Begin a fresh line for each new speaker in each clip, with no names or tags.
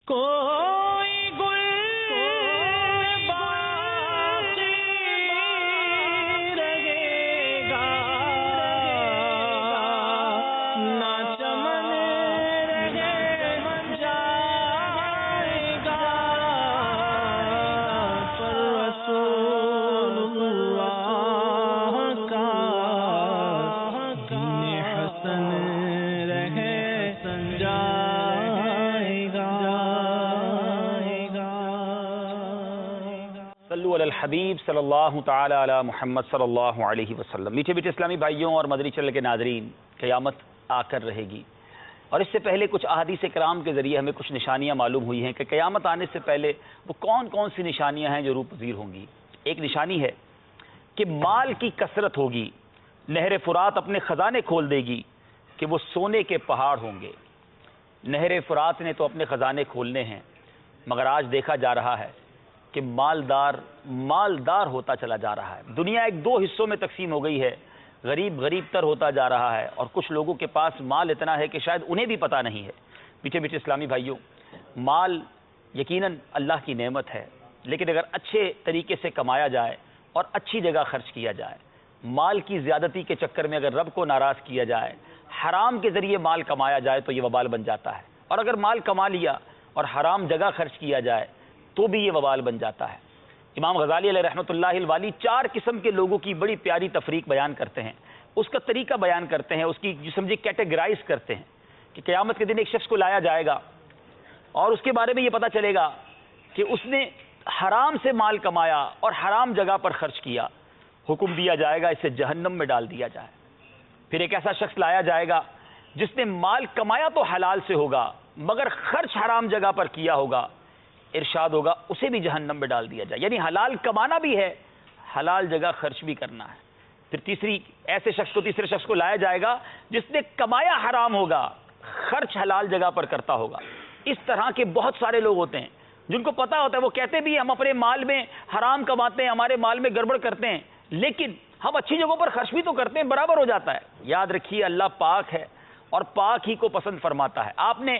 کوئی گل باقی رہے گا، نہ چمن رہ جائے گا، پر رسول اللہ کا دین حسن رہے جائے گا۔
صلو علی الحبیب صلی اللہ تعالی علی محمد صلی اللہ علیہ وسلم۔ میٹھے میٹھے اسلامی بھائیوں اور مدنی چینل کے ناظرین، قیامت آ کر رہے گی، اور اس سے پہلے کچھ احادیث کرام کے ذریعے ہمیں کچھ نشانیاں معلوم ہوئی ہیں کہ قیامت آنے سے پہلے وہ کون کون سی نشانیاں ہیں جو روح پذیر ہوں گی۔ ایک نشانی ہے کہ مال کی کثرت ہوگی، نہر فرات اپنے خزانے کھول دے گی کہ وہ سونے کے پہاڑ ہوں گے۔ نہر فرات نے تو اپنے خزانے کھولنے ہیں، مگر آج دیکھا جا رہا ہے کہ مالدار ہوتا چلا جا رہا ہے۔ دنیا ایک دو حصوں میں تقسیم ہو گئی ہے، غریب تر ہوتا جا رہا ہے، اور کچھ لوگوں کے پاس مال اتنا ہے کہ شاید انہیں بھی پتہ نہیں ہے۔ میٹھے میٹھے اسلامی بھائیوں، مال یقیناً اللہ کی نعمت ہے، لیکن اگر اچھے طریقے سے کمایا جائے اور اچھی جگہ خرچ کیا جائے، مال کی زیادتی کے چکر میں اگر رب کو ناراض کیا جائے، حرام کے ذریعے مال کمایا جائے تو یہ وبال بن جاتا ہے، اور اگر مال کما لیا اور حرام جگہ خرچ کیا جائے تو بھی یہ وبال بن جاتا ہے۔ امام غزالی علیہ رحمۃ اللہ الوالی 4 قسم کے لوگوں کی بڑی پیاری تفریق بیان کرتے ہیں، اس کا طریقہ بیان کرتے ہیں، اس کی جو سمجھے کیٹیگرائز کرتے ہیں کہ قیامت کے دن ایک شخص کو لایا جائے گا اور اس کے بارے میں یہ پتہ چلے گا کہ اس نے حرام سے مال کمایا اور حرام جگہ پر خرچ کیا، حکم دیا جائے گا اسے جہنم میں ڈال دیا جائے۔ پھر ایک ایسا شخص لایا جائے گا جس نے مال کمایا تو حلال سے ہوگا مگر خرچ حرام جگہ پر کیا ہوگا، ارشاد ہوگا اسے بھی جہنم میں ڈال دیا جائے۔ یعنی حلال کمانا بھی ہے، حلال جگہ خرچ بھی کرنا ہے۔ پھر تیسرے شخص کو لایا جائے گا جس نے کمایا حرام ہوگا، خرچ حلال جگہ پر کرتا ہوگا۔ اس طرح کے بہت سارے لوگ ہوتے ہیں جن کو پتا ہوتا ہے، وہ کہتے بھی ہم اپنے مال میں حرام کماتے ہیں، ہمارے مال میں گڑبڑ کرتے ہیں، لیکن ہم اچھی جگہوں پر خرچ بھی تو کرتے ہیں، برابر ہو جاتا ہے۔ یاد رکھیے اللہ پاک ہے اور پاک ہی کو پسند فرماتا ہے۔ آپ نے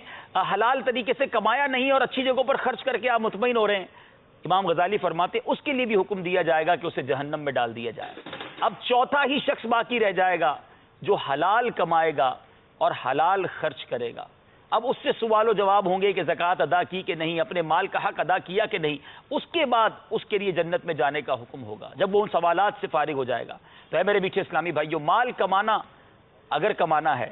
حلال طریقے سے کمایا نہیں اور اچھی جگہوں پر خرچ کر کے آپ مطمئن ہو رہے ہیں، امام غزالی فرماتے اس کے لیے بھی حکم دیا جائے گا کہ اسے جہنم میں ڈال دیا جائے۔ اب چوتھا ہی شخص باقی رہ جائے گا جو حلال کمائے گا اور حلال خرچ کرے گا۔ اب اس سے سوال و جواب ہوں گے کہ زکوٰۃ ادا کی کہ نہیں، اپنے مال کا حق ادا کیا کہ نہیں، اس کے بعد اس کے لیے جنت میں جانے کا حکم ہوگا جب وہ ان سوالات سے فارغ ہو جائے گا۔ تو اے میرے میٹھے اسلامی بھائیوں، مال کمانا اگر کمانا ہے،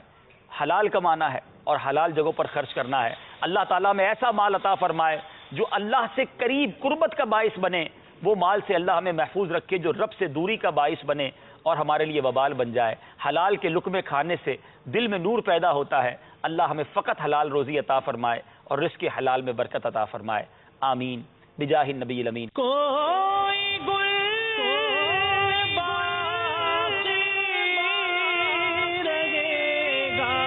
حلال کمانا ہے اور حلال جگہوں پر خرچ کرنا ہے، اللہ تعالیٰ میں ایسا مال عطا فرمائے جو اللہ سے قریب قربت کا باعث بنے، وہ مال سے اللہ ہمیں محفوظ رکھے جو رب سے دوری کا باعث بنے اور ہمارے لیے وبال بن جائے۔ حلال کے لقمے کھانے سے دل میں نور پیدا ہوتا ہے۔ اللہ ہمیں فقط حلال روزی عطا فرمائے اور رزق حلال میں برکت عطا فرمائے، آمین بجاہ النبی الامین۔
کوئی گل باقی رہے گا،